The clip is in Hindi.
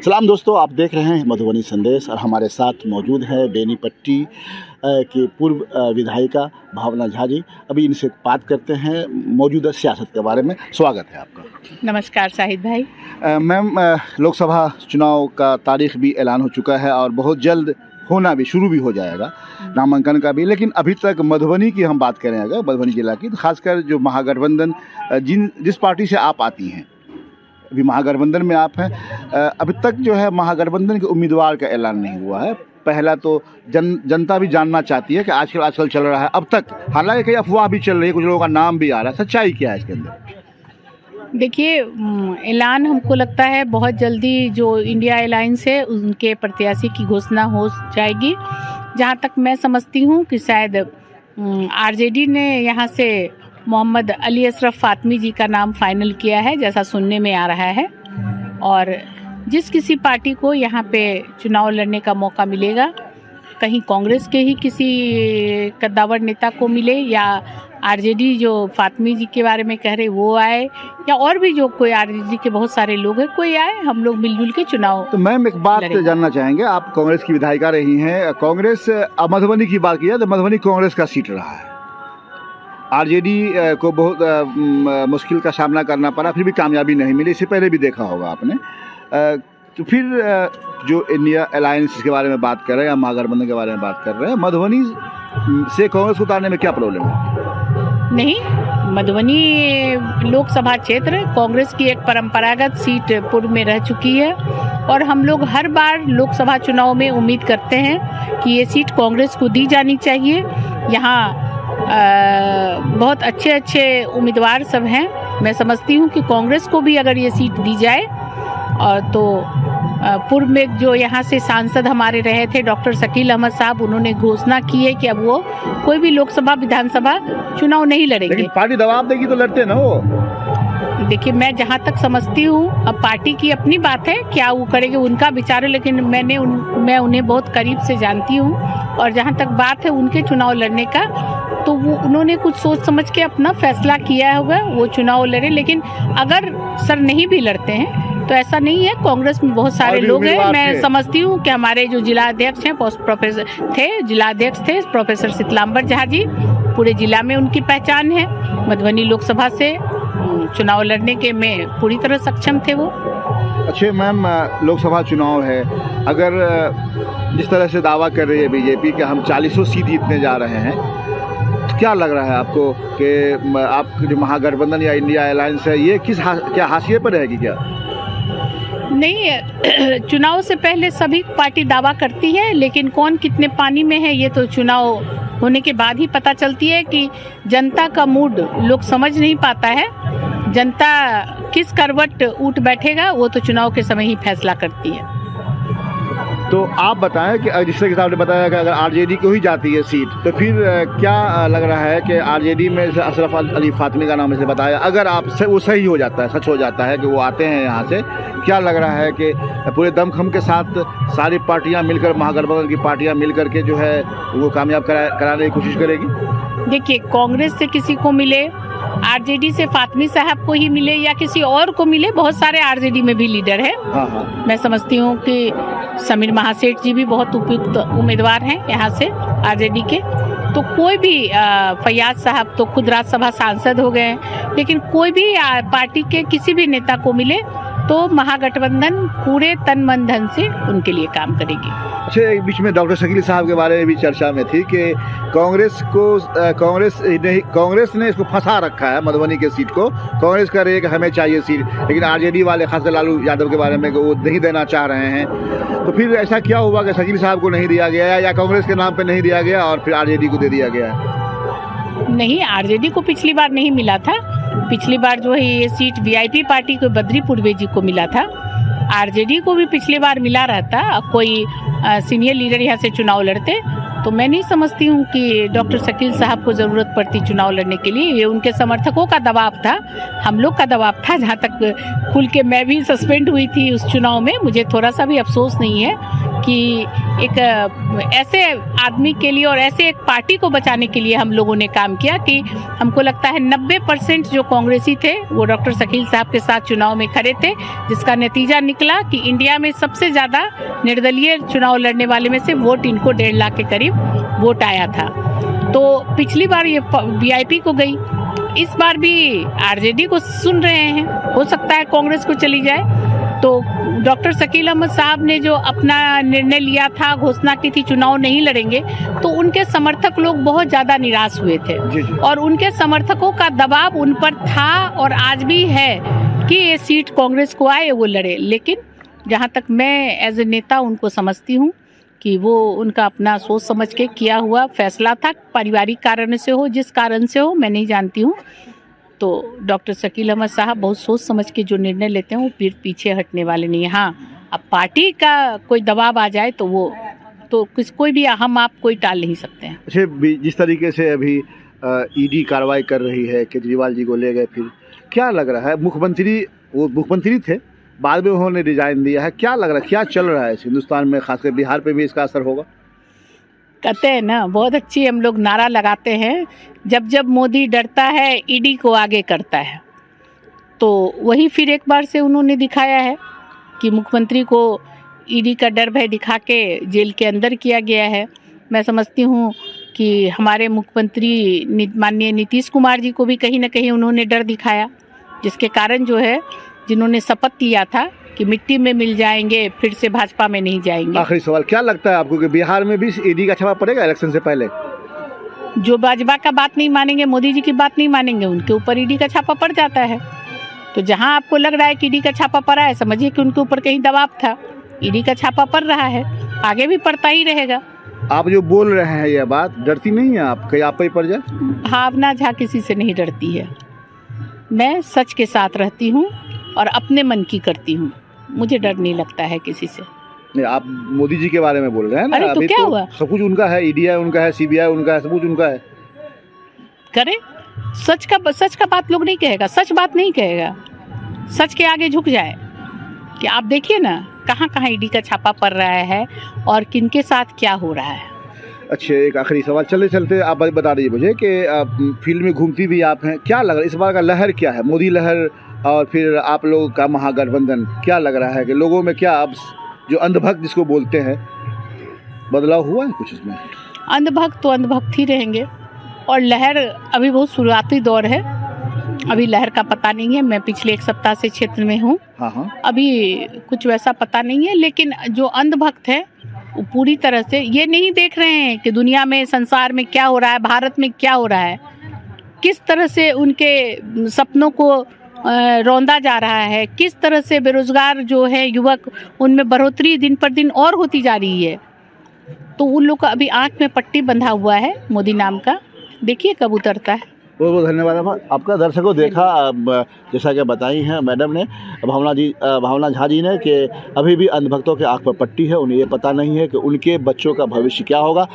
सलाम दोस्तों, आप देख रहे हैं मधुबनी संदेश और हमारे साथ मौजूद है बेनीपट्टी की पूर्व विधायिका भावना झा जी। अभी इनसे बात करते हैं मौजूदा सियासत के बारे में। स्वागत है आपका। नमस्कार शाहिद भाई। मैम, लोकसभा चुनाव का तारीख भी ऐलान हो चुका है और बहुत जल्द होना भी शुरू भी हो जाएगा, नामांकन का भी। लेकिन अभी तक मधुबनी की हम बात करें अगर मधुबनी जिला की, तो खासकर जो महागठबंधन जिस पार्टी से आप आती हैं, अभी महागठबंधन में आप हैं, अभी तक जो है महागठबंधन के उम्मीदवार का ऐलान नहीं हुआ है। पहला तो जनता भी जानना चाहती है कि आजकल चल रहा है, अब तक हालांकि कई अफवाह भी चल रही है, कुछ लोगों का नाम भी आ रहा है, सच्चाई क्या है इसके अंदर? देखिए, ऐलान हमको लगता है बहुत जल्दी जो इंडिया अलायंस है उनके प्रत्याशी की घोषणा हो जाएगी। जहाँ तक मैं समझती हूँ कि शायद आरजेडी ने यहाँ से मोहम्मद अली अशरफ फातमी जी का नाम फाइनल किया है, जैसा सुनने में आ रहा है। और जिस किसी पार्टी को यहाँ पे चुनाव लड़ने का मौका मिलेगा, कहीं कांग्रेस के ही किसी कद्दावर नेता को मिले, या आरजेडी जो फातमी जी के बारे में कह रहे वो आए, या और भी जो कोई आरजेडी के बहुत सारे लोग हैं, कोई आए, हम लोग मिलजुल के चुनाव। तो मैम एक बात जानना चाहेंगे, आप कांग्रेस की विधायिका रही हैं, कांग्रेस मधुबनी की बात किया तो मधुबनी कांग्रेस का सीट रहा है, आरजेडी को बहुत मुश्किल का सामना करना पड़ा, फिर भी कामयाबी नहीं मिली, इससे पहले भी देखा होगा आपने। तो फिर जो इंडिया अलायंस के बारे में बात कर रहे हैं या महागठबंधन के बारे में बात कर रहे हैं, मधुबनी से कांग्रेस को उतारने में क्या प्रॉब्लम है? नहीं, मधुबनी लोकसभा क्षेत्र कांग्रेस की एक परंपरागत सीट पूर्व में रह चुकी है, और हम लोग हर बार लोकसभा चुनाव में उम्मीद करते हैं कि ये सीट कांग्रेस को दी जानी चाहिए। यहाँ बहुत अच्छे अच्छे उम्मीदवार सब हैं। मैं समझती हूँ कि कांग्रेस को भी अगर ये सीट दी जाए, और तो पूर्व में जो यहाँ से सांसद हमारे रहे थे डॉक्टर शकील अहमद साहब, उन्होंने घोषणा की है कि अब वो कोई भी लोकसभा विधानसभा चुनाव नहीं लड़ेंगे। लेकिन पार्टी दबाव देगी तो लड़ते ना वो। देखिए, मैं जहाँ तक समझती हूँ, अब पार्टी की अपनी बात है, क्या वो करेंगे उनका विचार है, लेकिन मैं उन्हें बहुत करीब से जानती हूँ, और जहाँ तक बात है उनके चुनाव लड़ने का, तो वो उन्होंने कुछ सोच समझ के अपना फैसला किया होगा, वो चुनाव लड़े। लेकिन अगर सर नहीं भी लड़ते हैं तो ऐसा नहीं है, कांग्रेस में बहुत सारे लोग हैं। मैं समझती हूँ कि हमारे जो जिला अध्यक्ष हैं, जिलाध्यक्ष थे प्रोफेसर शीतलांबर झा जी, पूरे जिला में उनकी पहचान है। मधुबनी लोकसभा से चुनाव लड़ने के में पूरी तरह सक्षम थे वो। अच्छा मैम, लोकसभा चुनाव है, अगर जिस तरह से दावा कर रही है बीजेपी कि हम 40 सीट जीतने जा रहे हैं, तो क्या लग रहा है आपको कि आप जो महागठबंधन या इंडिया अलायंस है, ये क्या हाशिए पर रहेगी क्या? नहीं, चुनाव से पहले सभी पार्टी दावा करती है, लेकिन कौन कितने पानी में है ये तो चुनाव होने के बाद ही पता चलती है। कि जनता का मूड लोग समझ नहीं पाता है, जनता किस करवट उठ बैठेगा वो तो चुनाव के समय ही फैसला करती है। तो आप बताएं कि जिस तरह के आपने बताया कि अगर आरजेडी को ही जाती है सीट, तो फिर क्या लग रहा है कि आरजेडी में अशरफ अली फातमी का नाम इसने बताया, अगर आप वो सही हो जाता है, सच हो जाता है कि वो आते हैं यहाँ से, क्या लग रहा है कि पूरे दमखम के साथ सारी पार्टियाँ मिलकर, महागठबंधन की पार्टियाँ मिलकर के जो है वो कामयाब कराने की कोशिश करेगी? देखिए, कांग्रेस से किसी को मिले, आरजेडी से फातमी साहब को ही मिले, या किसी और को मिले, बहुत सारे आरजेडी में भी लीडर है। हाँ। मैं समझती हूँ कि समीर महासेठ जी भी बहुत उपयुक्त उम्मीदवार हैं यहाँ से आरजेडी के। तो कोई भी, फैयाज साहब तो खुद राज्यसभा सांसद हो गए, लेकिन कोई भी पार्टी के किसी भी नेता को मिले तो महागठबंधन पूरे तन मन धन से उनके लिए काम करेगी। अच्छा, एक बीच में डॉक्टर शकील साहब के बारे में भी चर्चा में थी कि कांग्रेस ने इसको फंसा रखा है, मधुबनी के सीट को। कांग्रेस कह रही है कि हमें चाहिए सीट, लेकिन आरजेडी वाले खासकर लालू यादव के बारे में वो नहीं देना चाह रहे हैं। तो फिर ऐसा क्या हुआ कि शकील साहब को नहीं दिया गया, या कांग्रेस के नाम पर नहीं दिया गया और फिर आरजेडी को दे दिया गया? नहीं, आरजेडी को पिछली बार नहीं मिला था। पिछली बार जो है ये सीट वीआईपी पार्टी को बद्री पूर्वे जी को मिला था। आरजेडी को भी पिछली बार मिला रहता, कोई सीनियर लीडर यहाँ से चुनाव लड़ते, तो मैं नहीं समझती हूँ कि डॉक्टर शकील साहब को ज़रूरत पड़ती चुनाव लड़ने के लिए। ये उनके समर्थकों का दबाव था, हम लोग का दबाव था। जहाँ तक खुल के मैं भी सस्पेंड हुई थी उस चुनाव में, मुझे थोड़ा सा भी अफसोस नहीं है कि एक ऐसे आदमी के लिए और ऐसे एक पार्टी को बचाने के लिए हम लोगों ने काम किया कि हमको लगता है 90% जो कांग्रेसी थे वो डॉक्टर शकील साहब के साथ चुनाव में खड़े थे, जिसका नतीजा निकला कि इंडिया में सबसे ज़्यादा निर्दलीय चुनाव लड़ने वाले में से वोट इनको 1.5 लाख के करीब वोट आया था। तो पिछली बार ये वीआईपी को गई, इस बार भी आरजेडी को सुन रहे हैं, हो सकता है कांग्रेस को चली जाए। तो डॉक्टर शकील अहमद साहब ने जो अपना निर्णय लिया था, घोषणा की थी चुनाव नहीं लड़ेंगे, तो उनके समर्थक लोग बहुत ज़्यादा निराश हुए थे और उनके समर्थकों का दबाव उन पर था और आज भी है कि ये सीट कांग्रेस को आए, वो लड़े। लेकिन जहाँ तक मैं एज ए नेता उनको समझती हूँ कि वो उनका अपना सोच समझ के किया हुआ फैसला था, पारिवारिक कारण से हो, जिस कारण से हो मैं नहीं जानती हूँ। तो डॉक्टर शकील अहमद साहब बहुत सोच समझ के जो निर्णय लेते हैं वो पीछे हटने वाले नहीं है। हाँ, अब पार्टी का कोई दबाव आ जाए तो वो तो कोई भी हम आप कोई टाल नहीं सकते हैं। अच्छा, जिस तरीके से अभी ईडी कार्रवाई कर रही है, केजरीवाल जी को ले गए, फिर क्या लग रहा है? वो मुख्यमंत्री थे, बाद में उन्होंने रिजाइन दिया है, क्या लग रहा है, क्या चल रहा है इस हिंदुस्तान में, खासकर बिहार पे भी इसका असर होगा? कहते हैं ना, बहुत अच्छी हम लोग नारा लगाते हैं, जब जब मोदी डरता है ईडी को आगे करता है। तो वही फिर एक बार से उन्होंने दिखाया है कि मुख्यमंत्री को ईडी का डर भय दिखा के जेल के अंदर किया गया है। मैं समझती हूँ कि हमारे मुख्यमंत्री माननीय नीतीश कुमार जी को भी कहीं ना कहीं उन्होंने डर दिखाया, जिसके कारण जो है जिन्होंने शपथ लिया था कि मिट्टी में मिल जाएंगे, फिर से भाजपा में नहीं जाएंगे। आखिरी सवाल, क्या लगता है आपको कि बिहार में भी ईडी का छापा पड़ेगा इलेक्शन से पहले? जो भाजपा का बात नहीं मानेंगे, मोदी जी की बात नहीं मानेंगे, उनके ऊपर ईडी का छापा पड़ जाता है। तो जहां आपको लग रहा है कि ईडी का छापा पड़ा है, समझिए कि उनके ऊपर कहीं दबाव था, ईडी का छापा पड़ रहा है, आगे भी पड़ता ही रहेगा। आप जो बोल रहे हैं ये बात, डरती नहीं है आप कहीं आप पे ही पड़ जाए? भावना झा किसी से नहीं डरती है, मैं सच के साथ रहती हूँ और अपने मन की करती हूँ, मुझे डर नहीं लगता है किसी से। नहीं, आप मोदी जी के बारे में बोल रहे हैं ना? अरे तो क्या हुआ? सब कुछ उनका है, ईडी उनका है, सीबीआई उनका है, सब कुछ उनका है। करे सच का बात लोग नहीं कहेगा, सच बात नहीं कहेगा, सच के आगे झुक जाए। कि आप देखिए ना कहाँ कहाँ ईडी का छापा पड़ रहा है और किनके साथ क्या हो रहा है। अच्छा, एक आखिरी सवाल, चलते चलते आप बता दीजिए मुझे कि फील्ड में घूमती भी आप हैं, क्या लग रहा है इस बार का लहर क्या है? मोदी लहर और फिर आप लोगों का महागठबंधन, क्या लग रहा है कि लोगों में क्या अब जो अंधभक्त जिसको बोलते हैं, बदलाव हुआ है कुछ इसमें? अंधभक्त तो अंधभक्त ही रहेंगे और लहर अभी बहुत शुरुआती दौर है, अभी लहर का पता नहीं है। मैं पिछले 1 सप्ताह से क्षेत्र में हूँ, अभी कुछ वैसा पता नहीं है। लेकिन जो अंधभक्त है वो पूरी तरह से ये नहीं देख रहे हैं कि दुनिया में, संसार में क्या हो रहा है, भारत में क्या हो रहा है, किस तरह से उनके सपनों को रौंदा जा रहा है, किस तरह से बेरोजगार जो है युवक, उनमें बढ़ोतरी दिन पर दिन और होती जा रही है। तो उन लोग का अभी आँख में पट्टी बंधा हुआ है मोदी नाम का, देखिए कब उतरता है। बहुत बहुत धन्यवाद आपका। दर्शकों देखा जैसा कि बताई हैं मैडम ने, भावना झा जी ने, कि अभी भी अंधभक्तों के आँख पर पट्टी है, उन्हें ये पता नहीं है कि उनके बच्चों का भविष्य क्या होगा।